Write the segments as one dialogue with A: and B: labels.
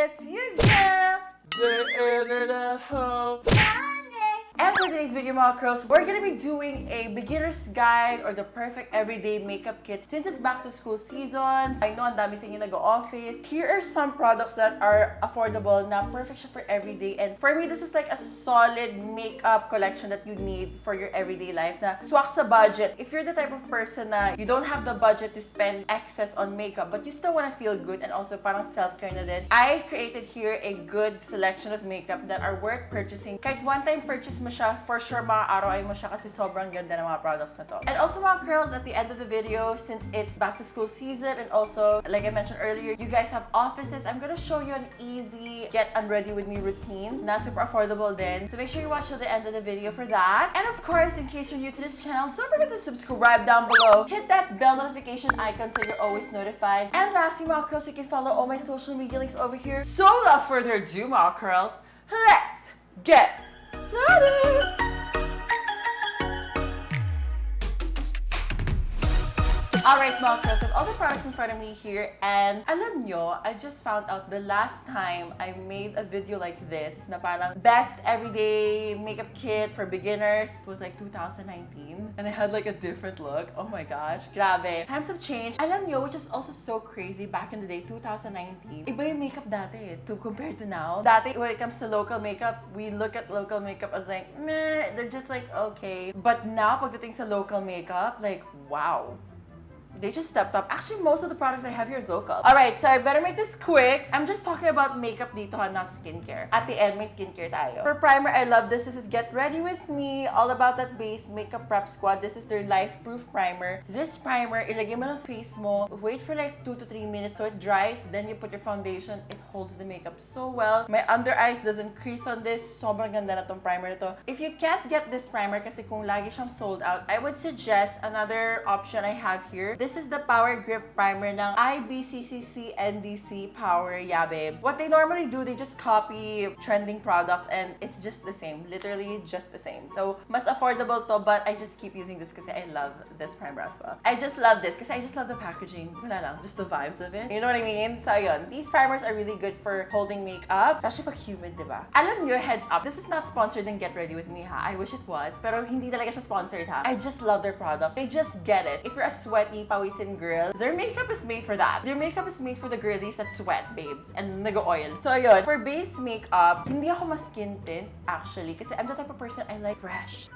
A: It's your girl, the internet hoe. And for today's video, mga curls, we're gonna be doing a beginner's guide or the perfect everyday makeup kit. Since it's back to school season, I know ang dami sa inyo nag-office. Here are some products that are affordable na perfect siya for everyday. And for me, this is like a solid makeup collection that you need for your everyday life na swak sa budget. If you're the type of person na you don't have the budget to spend excess on makeup, but you still wanna feel good and also parang self-care na din, I created here a good selection of makeup that are worth purchasing. Kahit one-time purchase mo siya, for sure maaaraw mo siya kasi sobrang ganda ng mga products na to. And also mga curls, at the end of the video, since it's back to school season and also, like I mentioned earlier, you guys have offices, I'm gonna show you an easy get unready with me routine na super affordable din. So make sure you watch till the end of the video for that. And of course, in case you're new to this channel, don't forget to subscribe down below. Hit that bell notification icon so you're always notified. And lastly mga curls, you can follow all my social media links over here. So without further ado mga curls, let's get started! Alright mga curls, I have all the products in front of me here and alam nyo, I just found out the last time I made a video like this na parang best everyday makeup kit for beginners was like 2019 and I had like a different look. Oh my gosh, grabe. Times have changed. Alam nyo, which is also so crazy, back in the day, 2019, iba yung makeup dati compared to now. Dati, when it comes to local makeup, we look at local makeup as like, meh, they're just like okay. But now, pagdating sa local makeup, like, wow. They just stepped up. Actually, most of the products I have here is local. Alright, so I better make this quick. I'm just talking about makeup dito ha, not skincare. At the end, may skincare tayo. For primer, I love this. This is Get Ready With Me. All about that base makeup prep squad. This is their life-proof primer. This primer, ilagay mo lang sa face mo. Wait for like 2 to 3 minutes so it dries. Then you put your foundation. It holds the makeup so well. My under eyes doesn't crease on this. Sobrang ganda na tong primer na to. If you can't get this primer kasi kung lagi siyang sold out, I would suggest another option I have here. This is the Power Grip Primer ng IBCCC NDC Power. Yeah, babes. What they normally do, they just copy trending products and it's just the same. Literally just the same. So, mas affordable to, but I just keep using this kasi I love this primer as well. I just love this kasi I just love the packaging. Wala lang. Just the vibes of it. You know what I mean? So, yun. These primers are really good for holding makeup. Especially pag humid, diba? Alam nyo, heads up. This is not sponsored in Get Ready With Me, ha? I wish it was. Pero hindi talaga siya sponsored, ha? I just love their products. They just get it. If you're a sweaty, pawisin girl, their makeup is made for that. Their makeup is made for the girlies that sweat, babes, and nag-oil. So, ayun. For base makeup, hindi ako ma-skin tint, actually, kasi I'm the type of person I like fresh.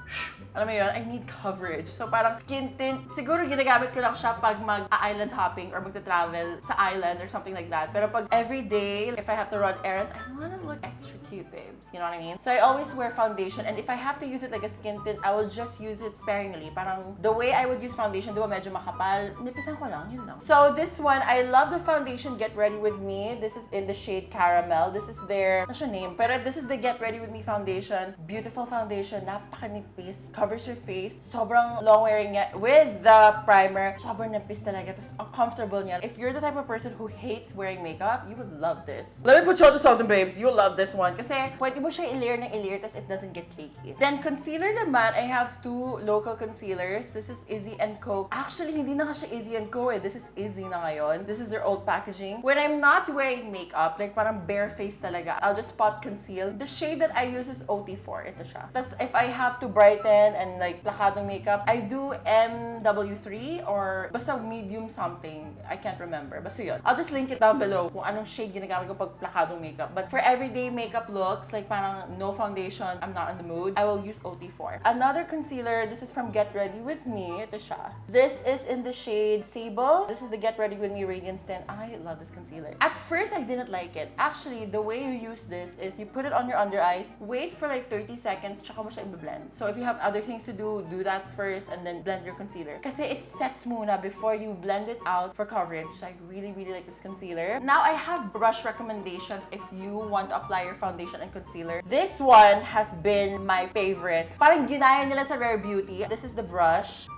A: Alam mo yun, I need coverage. So, parang skin tint, siguro ginagamit ko lang siya pag mag-island hopping or magta-travel sa island or something like that. Pero pag everyday, if I have to run errands, I wanna look extra cute, babes. You know what I mean? So, I always wear foundation, and if I have to use it like a skin tint, I will just use it sparingly. Parang the way I would use foundation, di ba medyo makapal, nipisan ko lang, yun lang. So, this one, I love the foundation Get Ready With Me. This is in the shade Caramel. This is their, what's your name? Pero this is the Get Ready With Me foundation. Beautiful foundation, napakanipis, covers your face. Sobrang long wearing niya. With the primer, sobrang nipis talaga. Tapos, ang comfortable niya. If you're the type of person who hates wearing makeup, you would love this. Let me put you on to something, babes. You'll love this one. Kasi, pwede mo siya i-layer ng i-layer, tapos it doesn't get cakey. Then, concealer naman, I have two local concealers. This is Izzy & Co. Actually, hindi na nga siya Izzy & Co. This is Izzy na ngayon. This is their old packaging. When I'm not wearing makeup, like parang bare face talaga, I'll just spot conceal. The shade that I use is OT4. Ito siya. Tapos, if I have to brighten and like plakadong makeup, I do MW3 or basta medium something. I can't remember. Basta yun. I'll just link it down below kung anong shade ginagamit ko pag plakadong makeup. But for everyday makeup looks, like parang no foundation, I'm not in the mood, I will use OT4. Another concealer, this is from Get Ready With Me. Ito siya. This is in the shade Sable. This is the Get Ready With Me Radiance Tint. I love this concealer. At first, I didn't like it. Actually, the way you use this is you put it on your under eyes, wait for like 30 seconds, tsaka mo siya i-blend. So if you have other things to do that first and then blend your concealer. Kasi it sets muna before you blend it out for coverage. So I really, really like this concealer. Now, I have brush recommendations if you want to apply your foundation and concealer. This one has been my favorite. Parang ginaya nila sa Rare Beauty. This is the brush.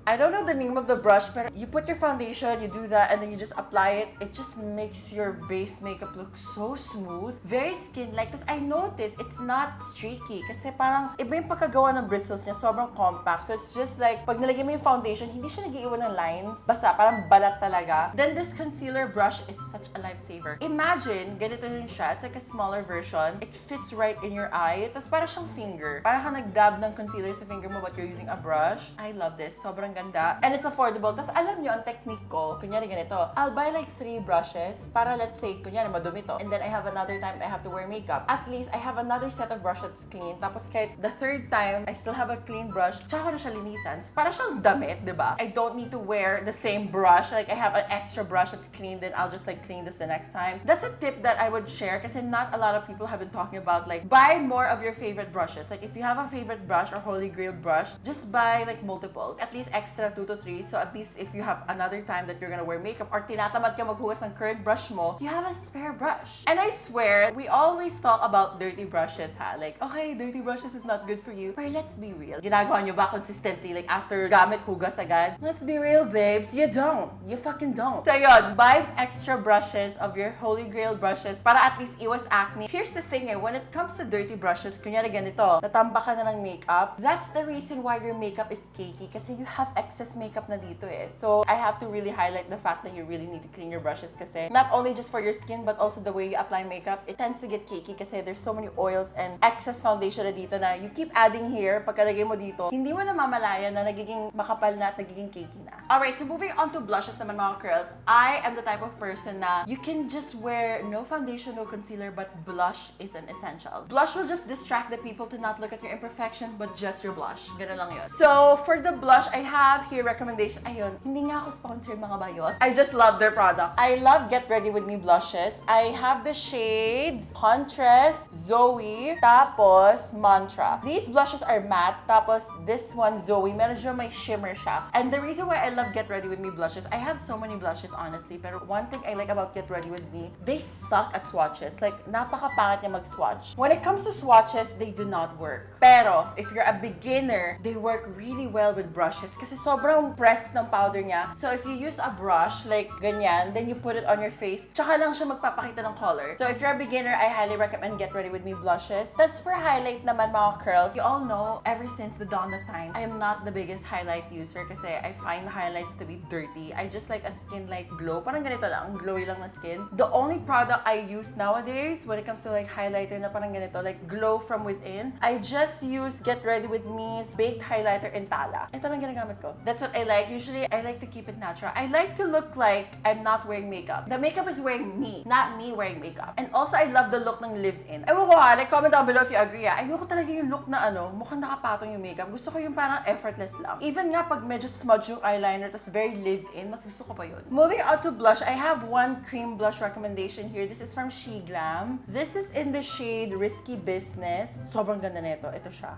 A: I don't know the name of the brush, but you put your foundation, you do that, and then you just apply it. It just makes your base makeup look so smooth. Very skin-like. Tapos I noticed it's not streaky kasi parang iba yung pagkagawa ng bristles niya. Sobrang compact. So it's just like, pag nilagay mo yung foundation, hindi siya nag-iwan ng lines. Basta, parang balat talaga. Then this concealer brush is such a lifesaver. Imagine, ganito rin siya. It's like a smaller version. It fits right in your eye. Tapos parang siyang finger. Parang ka nag-dab ng concealer sa finger mo but you're using a brush. I love this. Sobrang ganda. And it's affordable. Tapos alam nyo, ang technique ko, kunyari ganito, I'll buy like 3 brushes para let's say, kunyari madumi to. And then I have another time I have to wear makeup. At least I have another set of brush that's clean. Tapos kahit the third time, I still have a clean brush. Tsaka ko na siya linisan. Para siyang damit, diba? I don't need to wear the same brush. Like I have an extra brush that's clean, then I'll just like clean this the next time. That's a tip that I would share kasi not a lot of people have been talking about like buy more of your favorite brushes. Like if you have a favorite brush or holy grail brush, just buy like multiples. At least extra 2 to 3. So at least if you have another time that you're gonna wear makeup or tinatamad ka maghugas ng current brush mo, you have a spare brush. And I swear, we always talk about dirty brushes ha. Like, okay, dirty brushes is not good for you. But let's be real. Ginagawa nyo ba consistently? Like after gamit, hugas agad? Let's be real, babes. You don't. You fucking don't. So yun, buy extra brushes of your holy grail brushes para at least iwas acne. Here's the thing when it comes to dirty brushes, kunyari ganito, natamba ka na ng makeup, that's the reason why your makeup is cakey kasi you have excess makeup na dito eh. So I have to really highlight the fact that you really need to clean your brushes kasi not only just for your skin but also the way you apply makeup, it tends to get cakey kasi there's so many oils and excess foundation na dito na you keep adding here, pagkalagay mo dito, hindi mo na mamalaya na nagiging makapal na at nagiging cakey na. Alright, so moving on to blushes naman mga curls, I am the type of person na you can just wear no foundation, no concealer, but blush is an essential. Blush will just distract the people to not look at your imperfection but just your blush. Ganun lang yun. So for the blush, I have here recommendation. Ayun, hindi nga ako sponsor mga bayot. I just love their products. I love Get Ready With Me blushes. I have the shades Huntress, Zoey, tapos Mantra. These blushes are matte, tapos this one Zoey, medyo may shimmer siya. And the reason why I love Get Ready With Me blushes, I have so many blushes honestly, pero one thing I like about Get Ready With Me, they suck at swatches. Like, napakapangit niya mag-swatch. When it comes to swatches, they do not work. Pero, if you're a beginner, they work really well with brushes kasi sobrang pressed ng powder niya. So, if you use a brush, like ganyan, then you put it on your face, tsaka lang siya magpapakita ng color. So, if you're a beginner, I highly recommend Get Ready With Me blushes. That's for highlight naman mga curls. You all know, ever since the dawn of time, I am not the biggest highlight user kasi I find highlights to be dirty. I just like a skin-like glow. Parang ganito lang, glowy lang na skin. The only product I use nowadays when it comes to like highlighter na parang ganito, like glow from within, I just use Get Ready With Me's baked highlighter in Tala. Ito lang ginagamit ko. That's what I like. Usually, I like to keep it natural. I like to look like I'm not wearing makeup. The makeup is wearing me, not me wearing makeup. And also, I love the look ng live-in. Ewan ko ha, like comment down below if you agree ha. Ayoko talaga yung look na mukhang nakapatong yung makeup. Gusto ko yung parang effortless lang. Even nga pag medyo smudge yung eyeliner, tas very live-in, mas gusto ko pa yun. Moving on to blush, I have one cream blush recommendation here. This is from She Glam. This is in the shade Risky Business. Sobrang ganda nito. Ito siya.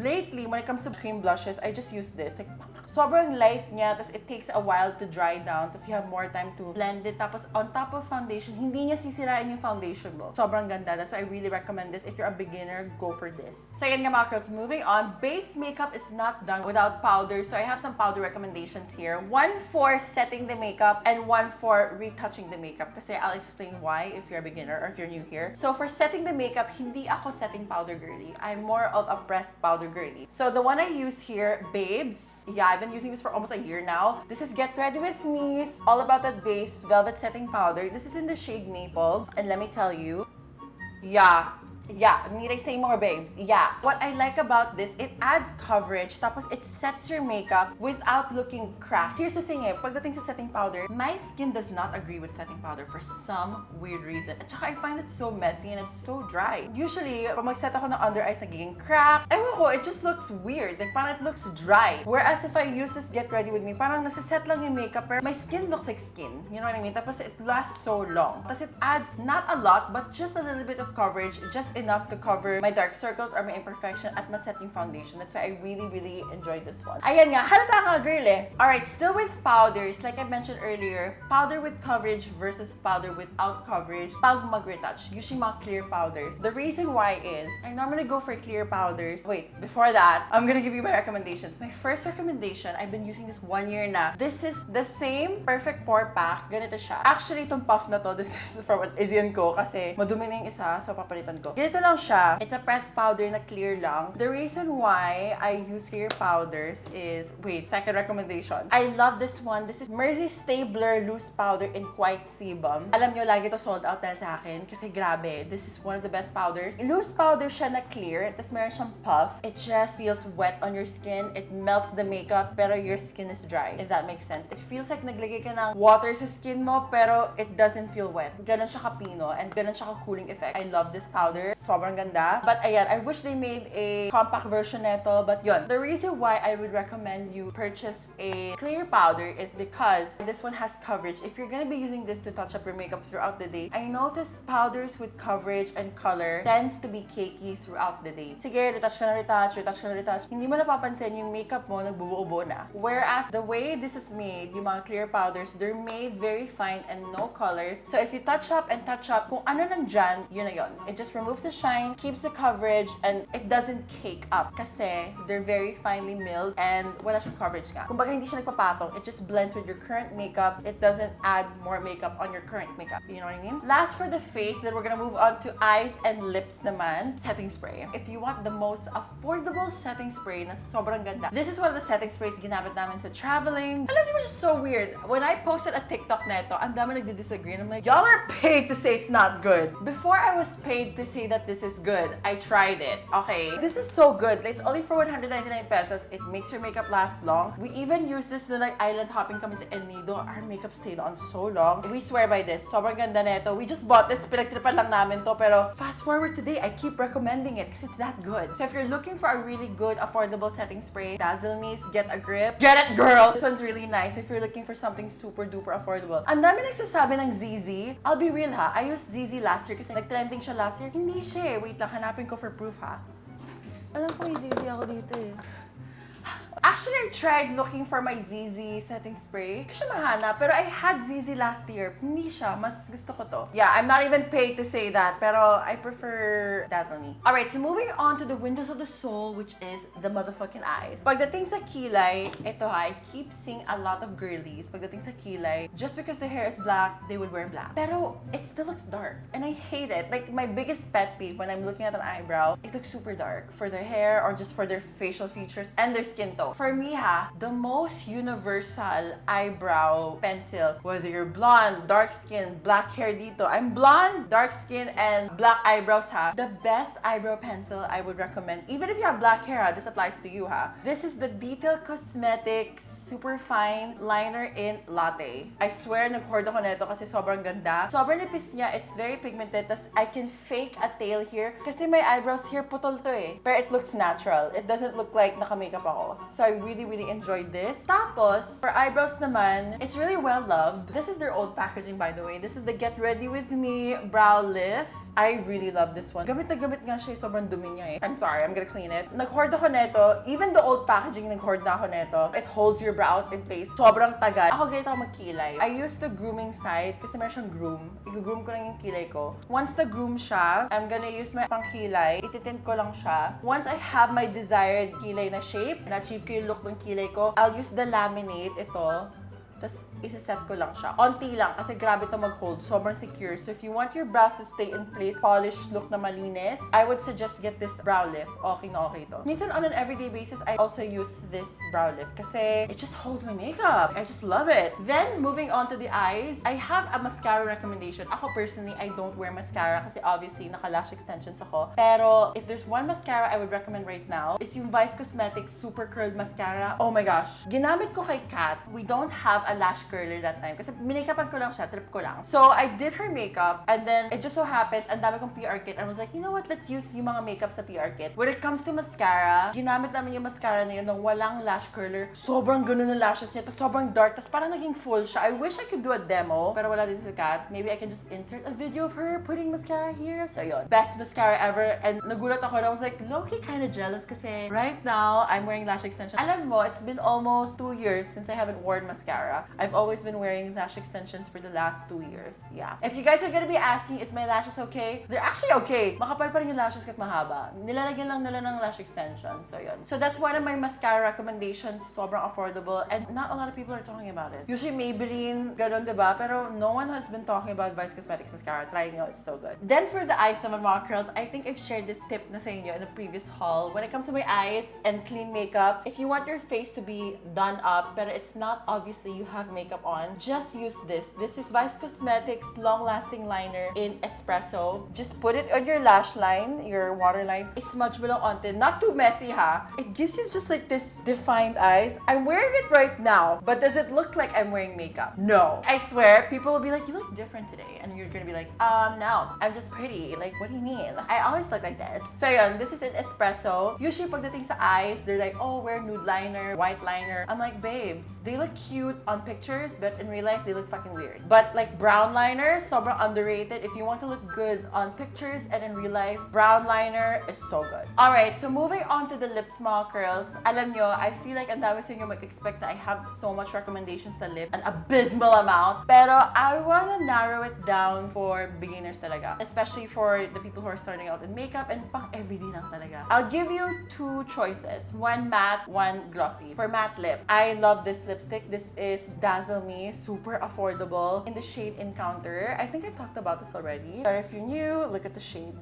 A: Lately, when it comes to cream blushes, I just use this. Like, sobrang light niya, tapos it takes a while to dry down, tapos you have more time to blend it, tapos on top of foundation, hindi niya sisirain yung foundation mo. Sobrang ganda. That's why I really recommend this. If you're a beginner, go for this. So yan nga mga girls, moving on. Base makeup is not done without powder, so I have some powder recommendations here. One for setting the makeup, and one for retouching the makeup. Kasi I'll explain why if you're a beginner or if you're new here. So for setting the makeup, hindi ako setting powder girly. I'm more of a pressed powder girly. So the one I use here, Babes. Yeah, I've been using this for almost a year now. This is Get Ready With Me. All About That Base Velvet Setting Powder. This is in the shade Maple. And let me tell you, need I say more, babes? Yeah. What I like about this, it adds coverage, tapos it sets your makeup without looking cracked. Here's the thing pagdating sa setting powder, my skin does not agree with setting powder for some weird reason. At saka I find it so messy and it's so dry. Usually, pag mag-set ako ng under eyes, nagiging cracked. Ewan ko, it just looks weird. Like, parang it looks dry. Whereas if I use this Get Ready With Me, parang nasa-set lang yung makeup, pero my skin looks like skin. You know what I mean? Tapos it lasts so long. Tapos it adds not a lot, but just a little bit of coverage, just enough to cover my dark circles or my imperfection at maset yung foundation. That's why I really, really enjoyed this one. Ayan nga, halata nga girl eh. Alright, still with powders, like I mentioned earlier, powder with coverage versus powder without coverage. Pag mag-retouch, using mga clear powders. The reason why is, I normally go for clear powders. Wait, before that, I'm gonna give you my recommendations. My first recommendation, I've been using this 1 year na. This is the same Perfect Pore Pack. Ganito siya. Actually, itong puff na to, this is from Asian ko kasi madumi na yung isa, so papalitan ko. Ganito lang siya. It's a pressed powder na clear lang. The reason why I use clear powders is, wait, second recommendation. I love this one. This is Mersey Stabler Loose Powder in White Sebum. Alam nyo, lagi to sold out dahil sa akin kasi grabe. This is one of the best powders. Loose powder siya na clear, tapos meron siyang puff. It just feels wet on your skin. It melts the makeup, pero your skin is dry, if that makes sense. It feels like naglagay ka ng water sa skin mo, pero it doesn't feel wet. Ganon siya ka-pino, and ganon siya ka-cooling effect. I love this powder. Sobrang ganda. But ayan, I wish they made a compact version neto, but yun. The reason why I would recommend you purchase a clear powder is because this one has coverage. If you're gonna be using this to touch up your makeup throughout the day, I notice powders with coverage and color tends to be cakey throughout the day. Sige, retouch ka na retouch, retouch ka na retouch. Hindi mo napapansin yung makeup mo nagbubuo-buo na. Whereas the way this is made, yung mga clear powders, they're made very fine and no colors. So if you touch up and touch up, kung ano nandyan, yun na yun. It just removes the shine, keeps the coverage, and it doesn't cake up. Kasi they're very finely milled and wala siyang coverage nga. Kumbaga hindi siya nagpapatong. It just blends with your current makeup. It doesn't add more makeup on your current makeup. You know what I mean? Last for the face, then we're gonna move on to eyes and lips naman. Setting spray. If you want the most affordable setting spray na sobrang ganda, this is one of the setting sprays ginamit namin sa traveling. Alam niyo, just so weird. When I posted a TikTok neto, ang dami nagdi-disagree. And I'm like, y'all are paid to say it's not good. Before I was paid to say that this is good, I tried it. Okay, this is so good. It's only for 199 pesos. It makes your makeup last long. We even use this na like island hopping kami sa El Nido. Our makeup stayed on so long. We swear by this. Sobrang ganda neto. We just bought this. Pinagtripan lang namin to. Pero fast forward today, I keep recommending it because it's that good. So if you're looking for a really good, affordable setting spray, Dazzle Me's Get a Grip. Get it, girl! This one's really nice if you're looking for something super duper affordable. Ang dami nagsasabi ng ZZ. I'll be real ha. I used ZZ last year kasi nag-trending siya last year. Hindi siya eh. Wait lang, hanapin ko for proof ha. Alam ko may ZZ ako dito eh. Actually, I tried looking for my ZZ setting spray. Hindi siya mahanap, pero I had ZZ last year. Hindi siya. Mas gusto ko to. Yeah, I'm not even paid to say that, pero I prefer Dazzle Me. Alright, so moving on to the windows of the soul, which is the motherfucking eyes. Pagdating sa kilay, ito ha, I keep seeing a lot of girlies. Pagdating sa kilay, just because their hair is black, they would wear black. Pero it still looks dark, and I hate it. Like, my biggest pet peeve when I'm looking at an eyebrow, it looks super dark for their hair or just for their facial features and their skin tone. For me ha, the most universal eyebrow pencil, whether you're blonde, dark skin, black hair dito, I'm blonde, dark skin, and black eyebrows ha, the best eyebrow pencil I would recommend, even if you have black hair ha, this applies to you ha. This is the Detail Cosmetics Super Fine Liner in Latte. I swear, nag-hoard ako nito kasi sobrang ganda. Sobrang nipis niya, it's very pigmented, tas I can fake a tail here kasi my eyebrows here putol to eh. Pero it looks natural. It doesn't look like naka-makeup ako. So I really, really enjoyed this. Tapos, for eyebrows naman, it's really well loved. This is their old packaging, by the way. This is the Get Ready With Me Brow Lift. I really love this one. Gamit na gamit nga siya, sobrang dumi niya eh. I'm sorry, I'm gonna clean it. Nag-hoard ako neto. Even the old packaging, nag-hoard na ako neto. It holds your brows in place. Sobrang tagal. Ako ganito ako magkilay. I use the grooming side kasi meron siyang groom. I-groom ko lang yung kilay ko. Once na-groom siya, I'm gonna use my pangkilay. Ititint ko lang siya. Once I have my desired kilay na shape, na-achieve ko yung look ng kilay ko, I'll use the laminate, ito. Tapos, isa-set ko lang siya. Onti lang, kasi grabe to mag-hold. Sobrang secure. So, if you want your brows to stay in place, polished look na malinis, I would suggest get this brow lift. Okay na okay to. Minsan, on an everyday basis, I also use this brow lift kasi it just holds my makeup. I just love it. Then, moving on to the eyes, I have a mascara recommendation. Ako, personally, I don't wear mascara kasi obviously, naka-lash extensions ako. Pero, if there's one mascara I would recommend right now, is yung Vice Cosmetics Super Curled Mascara. Oh my gosh. Ginamit ko kay Kat. We don't have a a lash curler that time. Kasi minakapan ko lang siya, trip ko lang. So, I did her makeup, and then it just so happens, ang dami kong PR kit. I was like, you know what, let's use yung mga makeup sa PR kit. When it comes to mascara, ginamit namin yung mascara na yun ng walang lash curler. Sobrang ganun ng lashes niya, tapos sobrang dark, tapos parang naging full siya. I wish I could do a demo, pero wala dito sa cat. Maybe I can just insert a video of her putting mascara here. So, yun. Best mascara ever. And nagulat ako, and I was like, low-key kind of jealous kasi right now, I'm wearing lash extensions. Alam mo, it's been almost 2 years since I haven't worn mascara. I've always been wearing lash extensions for the last 2 years. Yeah. If you guys are gonna be asking, is my lashes okay? They're actually okay. Makapal pa rin yung lashes kahit mahaba. Nilalagyan lang nila ng lash extension. So, yun. So, that's one of my mascara recommendations. Sobrang affordable. And not a lot of people are talking about it. Usually, Maybelline, ganun, diba? Pero no one has been talking about Vice Cosmetics mascara. Try nyo. It's so good. Then, for the eyes naman, mga curls, I think I've shared this tip na sa inyo in the previous haul. When it comes to my eyes and clean makeup, if you want your face to be done up, but it's not obviously you have makeup on, just use this. This is Vice Cosmetics long-lasting liner in espresso. Just put it on your lash line, your waterline. Smudge mo lang onto. Not too messy, ha? It gives you just like this defined eyes. I'm wearing it right now, but does it look like I'm wearing makeup? No. I swear, people will be like, you look different today. And you're gonna be like, no, I'm just pretty. Like, what do you mean? I always look like this. So yun, this is in espresso. Usually, pagdating sa eyes, they're like, oh, wear nude liner, white liner. I'm like, babes, they look cute on pictures, but in real life, they look fucking weird. But like brown liner, sobrang underrated. If you want to look good on pictures and in real life, brown liner is so good. Alright, so moving on to the lips, mga curls. Alam nyo, I feel like ang dami sa inyo mag-expect na I have so much recommendations sa lip, an abysmal amount. Pero I wanna narrow it down for beginners talaga. Especially for the people who are starting out in makeup and pang everyday lang talaga. I'll give you 2 choices. One matte, one glossy. For matte lip, I love this lipstick. This is Dazzle Me. Super affordable. In the shade Encounter. I think I talked about this already. But if you're new, look at the shade.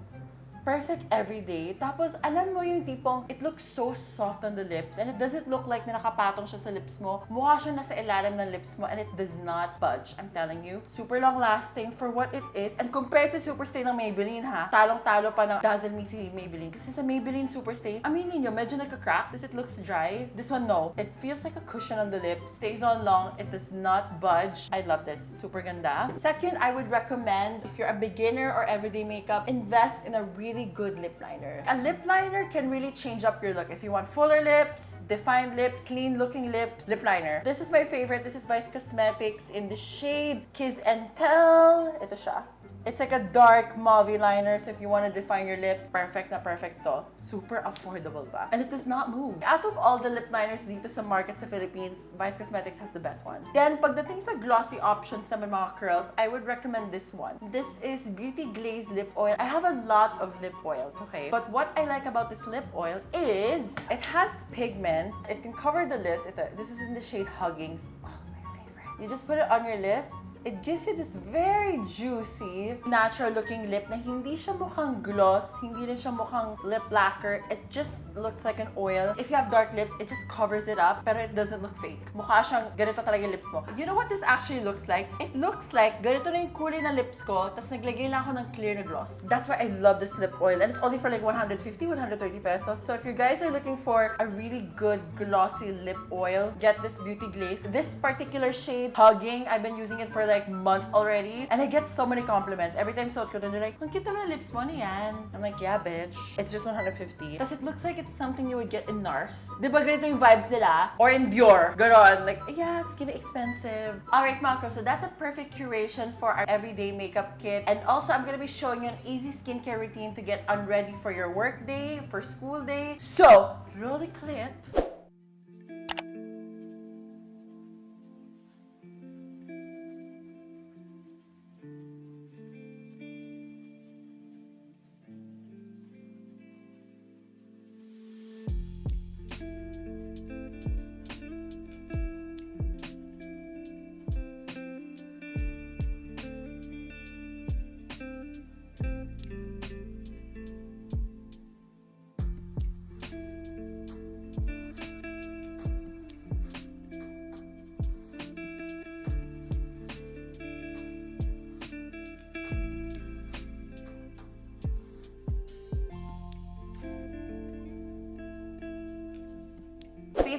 A: Perfect everyday. Tapos, alam mo yung tipong, it looks so soft on the lips and it doesn't look like na nakapatong siya sa lips mo. Mukha siya nasa ilalim ng lips mo and it does not budge. I'm telling you. Super long lasting for what it is. And compared sa Superstay ng Maybelline, ha, talong-talo pa ng Dazzle Me si Maybelline. Kasi sa Maybelline Superstay, aminin nyo, medyo nagka-crack. Does it looks dry? This one, no. It feels like a cushion on the lips. Stays on long. It does not budge. I love this. Super ganda. Second, I would recommend, if you're a beginner or everyday makeup, invest in a really good lip liner. A lip liner can really change up your look. If you want fuller lips, defined lips, clean looking lips, lip liner. This is my favorite. This is Vice Cosmetics in the shade Kizz and Tell. Ito siya. It's like a dark mauve liner, so if you want to define your lips, perfect na perfect to. Super affordable ba? And it does not move. Out of all the lip liners dito sa market sa Philippines, Vice Cosmetics has the best one. Then, pagdating sa glossy options naman mga curls, I would recommend this one. This is Beauty Glaze Lip Oil. I have a lot of lip oils, okay? But what I like about this lip oil is, it has pigment. It can cover the lips. This is in the shade Huggings. Oh, my favorite. You just put it on your lips. It gives you this very juicy, natural-looking lip na hindi siya mukhang gloss, hindi rin siya mukhang lip lacquer. It just looks like an oil. If you have dark lips, it just covers it up, pero it doesn't look fake. Mukha siyang ganito talaga yung lips mo. You know what this actually looks like? It looks like ganito na yung kulay ng lips ko, tapos naglagay lang ako ng clear na gloss. That's why I love this lip oil. And it's only for like 150, 130 pesos. So if you guys are looking for a really good glossy lip oil, get this Beauty Glaze. This particular shade, Hugging, I've been using it for like months already. And I get so many compliments. Every time suot ko dun, they're like, ang cute naman ng lips mo, ano yan? I'm like, yeah, bitch. It's just 150. Tapos it looks like it's something you would get in NARS. Di ba ganito yung vibes nila? Or in Dior. Ganon. Like, yeah, it's giving expensive. Alright, Macro. So that's a perfect curation for our everyday makeup kit. And also, I'm gonna be showing you an easy skincare routine to get unready for your work day, for school day. So, roll the clip.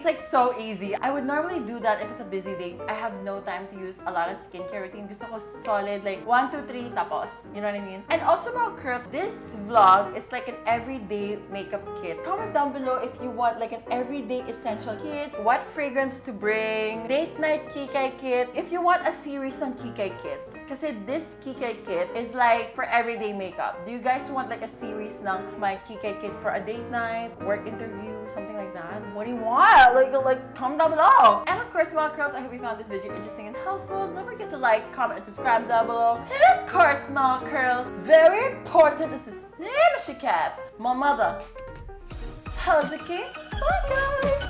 A: it's like so easy. I would normally do that if it's a busy day. I have no time to use a lot of skincare routine. Gusto ko solid, like 1, 2, 3, tapos. You know what I mean? And also mga curls, this vlog is like an everyday makeup kit. Comment down below if you want like an everyday essential kit, what fragrance to bring, date night kikay kit, if you want a series ng kikay kits. Kasi this kikay kit is like for everyday makeup. Do you guys want like a series ng my kikay kit for a date night, work interview, something like that? What do you want? Like comment down below. And of course, mga curls, I hope you found this video interesting and helpful. Don't forget to like, comment, and subscribe down below. And of course, mga curls, very important is the nakakshikep. My mother. How's the king? Bye guys!